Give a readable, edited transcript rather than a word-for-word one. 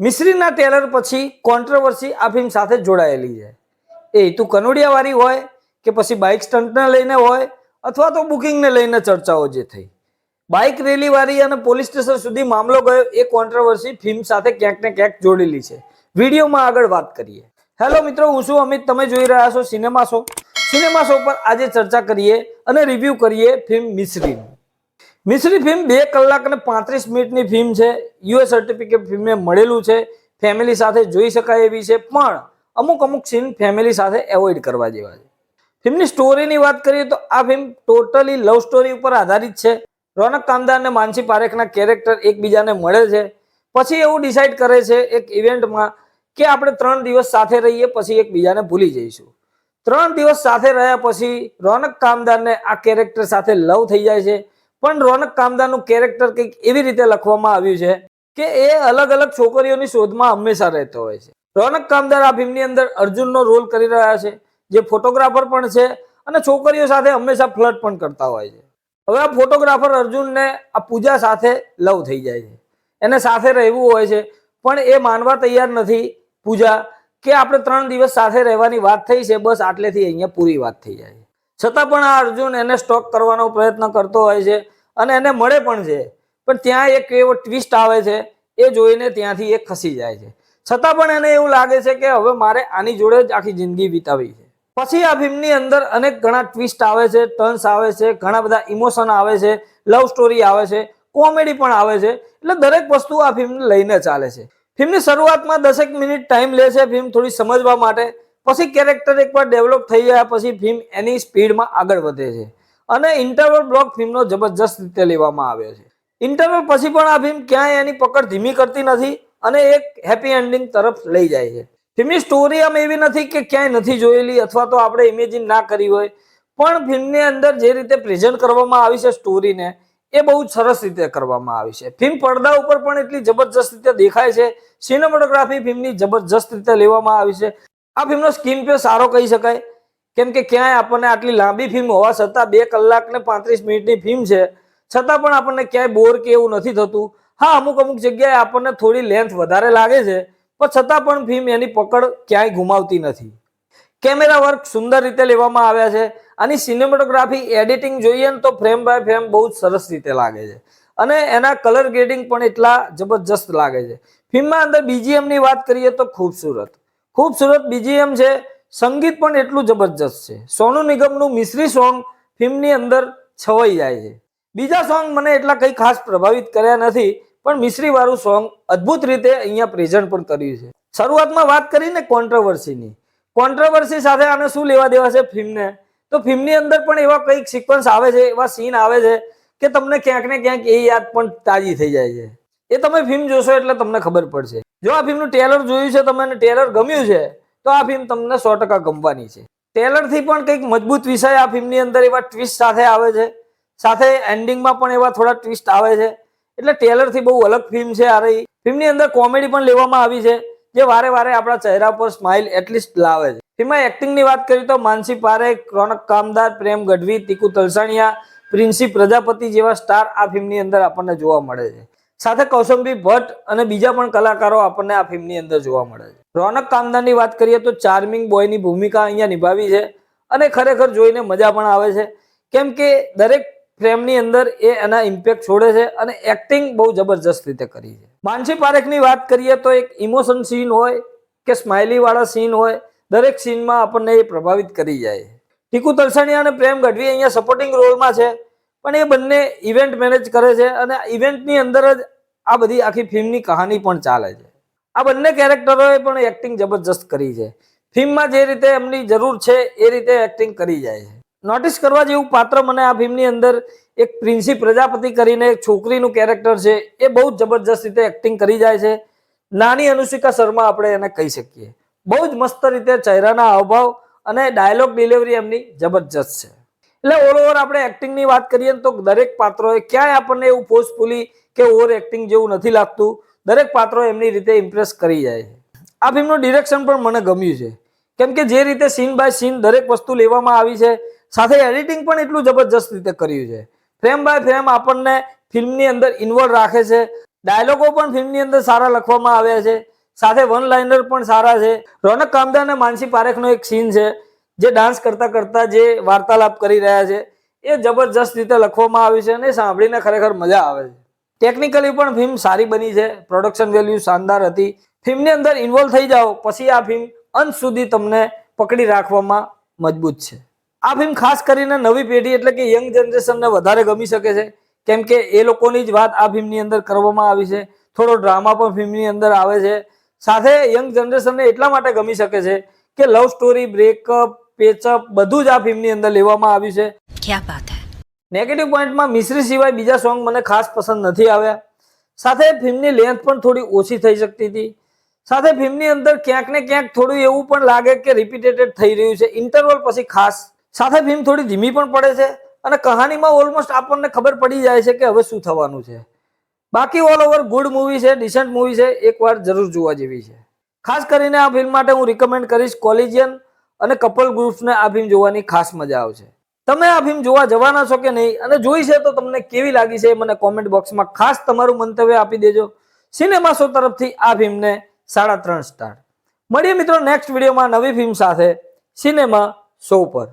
મિશ્રીના Taylor પછી controversy આ film સાથે જોડાયેલી છે। એ હેતુ કનોડિયાવાળી હોય કે પછી બાઇક સ્ટન્ટને લઈને હોય અથવા તો બુકિંગને લઈને ચર્ચાઓ જે થઈ। બાઇક રેલીવાળી અને પોલીસ સ્ટેશન સુધી મામલો ગયો એ કોન્ટ્રોવર્સી ફિલ્મ સાથે ક્યાંક ને ક્યાંક જોડેલી છે। વિડીયોમાં આગળ વાત કરીએ। હેલો મિત્રો, હું છું અમિત, તમે જોઈ રહ્યા છો સિનેમા શો। સિનેમા શો પર આજે ચર્ચા કરીએ અને રિવ્યુ કરીએ ફિલ્મ મિશ્રીનું। મિશ્રી ફિલ્મ 2 કલાક અને 35 મિનિટની ફિલ્મ છે। યુએસ સર્ટિફિકેટ ફિલ્મને મળેલું છે, ફેમિલી સાથે જોઈ શકાય એવી છે, પણ અમુક સીન ફેમિલી સાથે એવોઇડ કરવા જેવા છે। ફિલ્મની સ્ટોરીની વાત કરીએ તો આ ફિલ્મ ટોટલી લવ સ્ટોરી ઉપર આધારિત છે। રોનક કામદાર અને માનસી પારેખના કેરેક્ટર એકબીજાને મળે છે, પછી એવું ડિસાઈડ કરે છે એક ઇવેન્ટમાં કે આપણે 3 દિવસ સાથે રહીએ પછી એકબીજાને ભૂલી જઈશું। 3 દિવસ સાથે રહ્યા પછી રોનક કામદારને આ કેરેક્ટર સાથે લવ થઈ જાય છે, પણ રોનક કામદારનું કેરેક્ટર કંઈક એવી રીતે લખવામાં આવ્યું છે કે એ અલગ અલગ છોકરીઓની શોધમાં હંમેશા રહેતો હોય છે। રોનક કામદાર આ ફિલ્મની અંદર અર્જુનનો રોલ કરી રહ્યા છે, જે ફોટોગ્રાફર પણ છે અને છોકરીઓ સાથે હંમેશા ફ્લર્ટ પણ કરતા હોય છે। હવે આ ફોટોગ્રાફર અર્જુનને આ પૂજા સાથે લવ થઈ જાય છે, એને સાથે રહેવું હોય છે, પણ એ માનવા તૈયાર નથી પૂજા કે આપણે 3 દિવસ સાથે રહેવાની વાત થઈ છે, બસ આટલેથી અહીંયા પૂરી વાત થઈ જાય। છતાં પણ આ અર્જુન એને સ્ટોક કરવાનો પ્રયત્ન કરતો હોય છે અને એને મળે પણ છે, પણ ત્યાં એક એવો ટ્વિસ્ટ આવે છે, એ જોઈને ત્યાંથી એ ખસી જાય છે। છતાં પણ એને એવું લાગે છે કે હવે મારે આની જોડે જ આખી જિંદગી વિતાવી છે। પછી આ ફિલ્મની અંદર અનેક ઘણા ટ્વિસ્ટ આવે છે, ટર્ન્સ આવે છે, ઘણા બધા ઇમોશન આવે છે, લવ સ્ટોરી આવે છે, કોમેડી પણ આવે છે, એટલે દરેક વસ્તુ આ ફિલ્મને લઈને ચાલે છે। ફિલ્મની શરૂઆતમાં 10 મિનિટ ટાઈમ લે છે ફિલ્મ થોડી સમજવા માટે, પછી કેરેક્ટર એકવાર ડેવલપ થઈ ગયા પછી ફિલ્મ એની સ્પીડમાં આગળ વધે છે અને ઇન્ટરવલ બ્લોક ફિલ્મનો જબરજસ્ત રીતે લેવામાં આવ્યો છે। ઇન્ટરવલ પછી પણ આ ફિલ્મ ક્યાંય એની પકડ ધીમી કરતી નથી અને એક હેપી એન્ડિંગ તરફ લઈ જાય છે। ફિલ્મની સ્ટોરી આમ એવી નથી કે ક્યાંય નથી જોયેલી અથવા તો આપણે ઇમેજિન ના કરી હોય, પણ ફિલ્મની અંદર જે રીતે પ્રેઝન્ટ કરવામાં આવી છે સ્ટોરીને, એ બહુ જ સરસ રીતે કરવામાં આવી છે। ફિલ્મ પડદા ઉપર પણ એટલી જબરજસ્ત રીતે દેખાય છે, સિનેમેટોગ્રાફી ફિલ્મની જબરજસ્ત રીતે લેવામાં આવી છે। આ ફિલ્મનો સ્ક્રીન પ્લે સારો કહી શકાય, કેમ કે ક્યાંય આપણને આટલી લાંબી ફિલ્મ હોવા છતાં 2 કલાક ને 35 મિનિટની ફિલ્મ છે, છતાં પણ આપણને ક્યાંય બોર કે એવું નથી થતું। હા, અમુક જગ્યાએ આપણને થોડી લેન્થ વધારે લાગે છે, પણ છતાં પણ ફિલ્મ એની પકડ ક્યાંય ગુમાવતી નથી। કેમેરા વર્ક સુંદર રીતે લેવામાં આવ્યા છે। આની સિનેમેટોગ્રાફી એડિટિંગ જોઈએ ને તો ફ્રેમ બાય ફ્રેમ બહુ જ સરસ રીતે લાગે છે અને એના કલર ગ્રેડિંગ પણ એટલા જબરજસ્ત લાગે છે। ફિલ્મમાં અંદર બીજીએમ ની વાત કરીએ તો ખૂબસૂરત બીજીએમ છે, સંગીત પણ એટલું જબરજસ્ત છે। સોનુ નિગમનું મિશ્રી સોંગ ફિલ્મની અંદર છવાઈ જાય છે। બીજા સોંગ મને એટલા કંઈ ખાસ પ્રભાવિત કર્યા નથી, પણ મિશ્રી વાળું સોંગ અદ્ભુત રીતે અહીંયા પ્રેઝન્ટ પણ કર્યું છે। શરૂઆતમાં વાત કરીને કોન્ટ્રોવર્સી સાથે આને શું લેવા દેવા છે ફિલ્મને, તો ફિલ્મની અંદર પણ એવા કંઈક સિક્વન્સ આવે છે, એવા સીન આવે છે કે તમને ક્યાંક ને ક્યાંક એ યાદ પણ તાજી થઈ જાય છે। એ તમે ફિલ્મ જોશો એટલે તમને ખબર પડશે। જો આ ફિલ્મનું ટેલર જોયું છે તમે અને ટેલર ગમ્યું છે તો આ ફિલ્મ તમને 100% ગમવાની છે। ટેલરથી પણ કંઈક મજબૂત વિષય આ ફિલ્મની અંદર એવા ટ્વિસ્ટ સાથે આવે છે, સાથે એન્ડિંગમાં પણ એવા થોડા ટ્વિસ્ટ આવે છે, એટલે ટેલરથી બહુ અલગ ફિલ્મ છે આ રહી। ફિલ્મની અંદર કોમેડી પણ લેવામાં આવી છે, જે વારે આપણા ચહેરા પર સ્માઇલ એટલીસ્ટ લાવે છે। ફિલ્મમાં એક્ટિંગની વાત કરીએ તો માનસી પારેખ, રોનક કામદાર, પ્રેમ ગઢવી, ટીકુ તલસાણિયા, પ્રિન્સી પ્રજાપતિ જેવા સ્ટાર આ ફિલ્મની અંદર આપણને જોવા મળે છે। સાથે કૌશંબી ભટ્ટ અને બીજા પણ કલાકારો આપણને આ ફિલ્મની અંદર જોવા મળે છે। રોનક કામદારની વાત કરીએ તો ચાર્મિંગ બોયની ભૂમિકા અહીંયા નિભાવી છે અને ખરેખર જોઈને મજા પણ આવે છે, કેમ કે દરેક ફ્રેમની અંદર એ એના ઇમ્પેક્ટ છોડે છે અને એક્ટિંગ બહુ જબરજસ્ત રીતે કરી છે। માનસી પારેખની વાત કરીએ તો એક ઇમોશન સીન હોય કે સ્માઇલી વાળા સીન હોય, દરેક સીનમાં આપણને એ પ્રભાવિત કરી જાય। ટીકુ તલસાણિયા અને પ્રેમ ગઢવી અહીંયા સપોર્ટિંગ રોલમાં છે, પણ એ બંને ઇવેન્ટ મેનેજ કરે છે અને ઇવેન્ટની અંદર જ આ બધી આખી ફિલ્મની કહાની પણ ચાલે છે। આ બંને કેરેક્ટરોએ પણ એક્ટિંગ જબરજસ્ત કરી છે। ફિલ્મમાં જે રીતે એમની જરૂર છે એ રીતે એક્ટિંગ કરી જાય છે। નોટિસ કરવા જેવું પાત્ર મને આ ફિલ્મની અંદર એક પ્રિન્સી પ્રજાપતિ કરીને એક છોકરીનું કેરેક્ટર છે, એ બહુ જ જબરજસ્ત રીતે એક્ટિંગ કરી જાય છે। નાની અનુષ્કા શર્મા આપણે એને કહી શકીએ। બહુ જ મસ્ત રીતે ચહેરાના હાવભાવ અને ડાયલોગ ડિલિવરી એમની જબરજસ્ત છે। એટલે ઓલ ઓવર આપણે એક્ટિંગની વાત કરીએ તો દરેક પાત્રોએ ક્યાંય આપણને એવું ફોર્સફુલી કે ઓવર એક્ટિંગ જેવું નથી લાગતું, દરેક પાત્રો એમની રીતે ઇમ્પ્રેસ કરી જાય છે। આ ફિલ્મનું ડિરેક્શન પણ મને ગમ્યું છે, કેમ કે જે રીતે સીન બાય સીન દરેક વસ્તુ લેવામાં આવી છે, સાથે એડિટિંગ પણ એટલું જબરજસ્ત રીતે કર્યું છે। ફ્રેમ બાય ફ્રેમ આપણને ફિલ્મની અંદર ઇન્વોલ્વ રાખે છે, ડાયલોગો પણ ફિલ્મની અંદર સારા લખવામાં આવ્યા છે, સાથે વન લાઇનર પણ સારા છે. રોનક કામદાર અને માનસી પારેખનો એક સીન છે જે ડાન્સ કરતા કરતા જે વાર્તાલાપ કરી રહ્યા છે એ જબરજસ્ત રીતે લખવામાં આવ્યું છે અને સાંભળીને ખરેખર મજા આવે છે. ટેકનિકલી પણ ફિલ્મ સારી બની છે, પ્રોડક્શન વેલ્યુ શાનદાર હતી. ફિલ્મની અંદર ઇન્વોલ્વ થઈ જાઓ પછી આ ફિલ્મ અંત સુધી તમને પકડી રાખવામાં મજબૂત છે. આ ફિલ્મ ખાસ કરીને નવી પેઢી એટલે કે યંગ જનરેશનને વધારે ગમી શકે છે, કેમ કે એ લોકોની જ વાત આ ફિલ્મની અંદર કરવામાં આવી છે. થોડો ડ્રામા પણ ફિલ્મની અંદર આવે છે. સાથે યંગ જનરેશનને એટલા માટે ગમી શકે છે કે લવ સ્ટોરી, બ્રેકઅપ, પેચઅપ બધું જ આ ફિલ્મની અંદર લેવામાં આવ્યું છે. क्या बात है. નેગેટિવ પોઈન્ટમાં મિશ્રી સિવાય બીજા સોંગ મને ખાસ પસંદ નથી આવ્યા. સાથે ફિલ્મની લેન્થ પણ થોડી ઓછી થઈ શકતી હતી. સાથે ફિલ્મની અંદર ક્યાંક ને ક્યાંક થોડું એવું પણ લાગે કે રિપીટેટેડ થઈ રહ્યું છે ઇન્ટરવલ પછી ખાસ. સાથે ફિલ્મ થોડી ધીમી પણ પડે છે અને કહાનીમાં ઓલમોસ્ટ આપણને ખબર પડી જાય છે કે હવે શું થવાનું છે. બાકી ઓલ ઓવર ગુડ મૂવી છે, ડિસન્ટ મૂવી છે, એકવાર જરૂર જોવા જેવી છે. ખાસ કરીને આ ફિલ્મ માટે હું રિકમેન્ડ કરીશ કોલેજિયન અને કપલ ગ્રુપ્સને આ ફિલ્મ જોવાની ખાસ મજા આવશે. તમે આ ફિલ્મ જોવા જવાના છો કે નહીં અને જોઈ છે તો તમને કેવી લાગી છે મને કોમેન્ટ બોક્સમાં ખાસ તમારું મંતવ્ય આપી દેજો. સિનેમા શો તરફથી આ ફિલ્મને 3.5 સ્ટાર. મળીએ મિત્રો નેક્સ્ટ વિડીયોમાં નવી ફિલ્મ સાથે સિનેમા શો પર.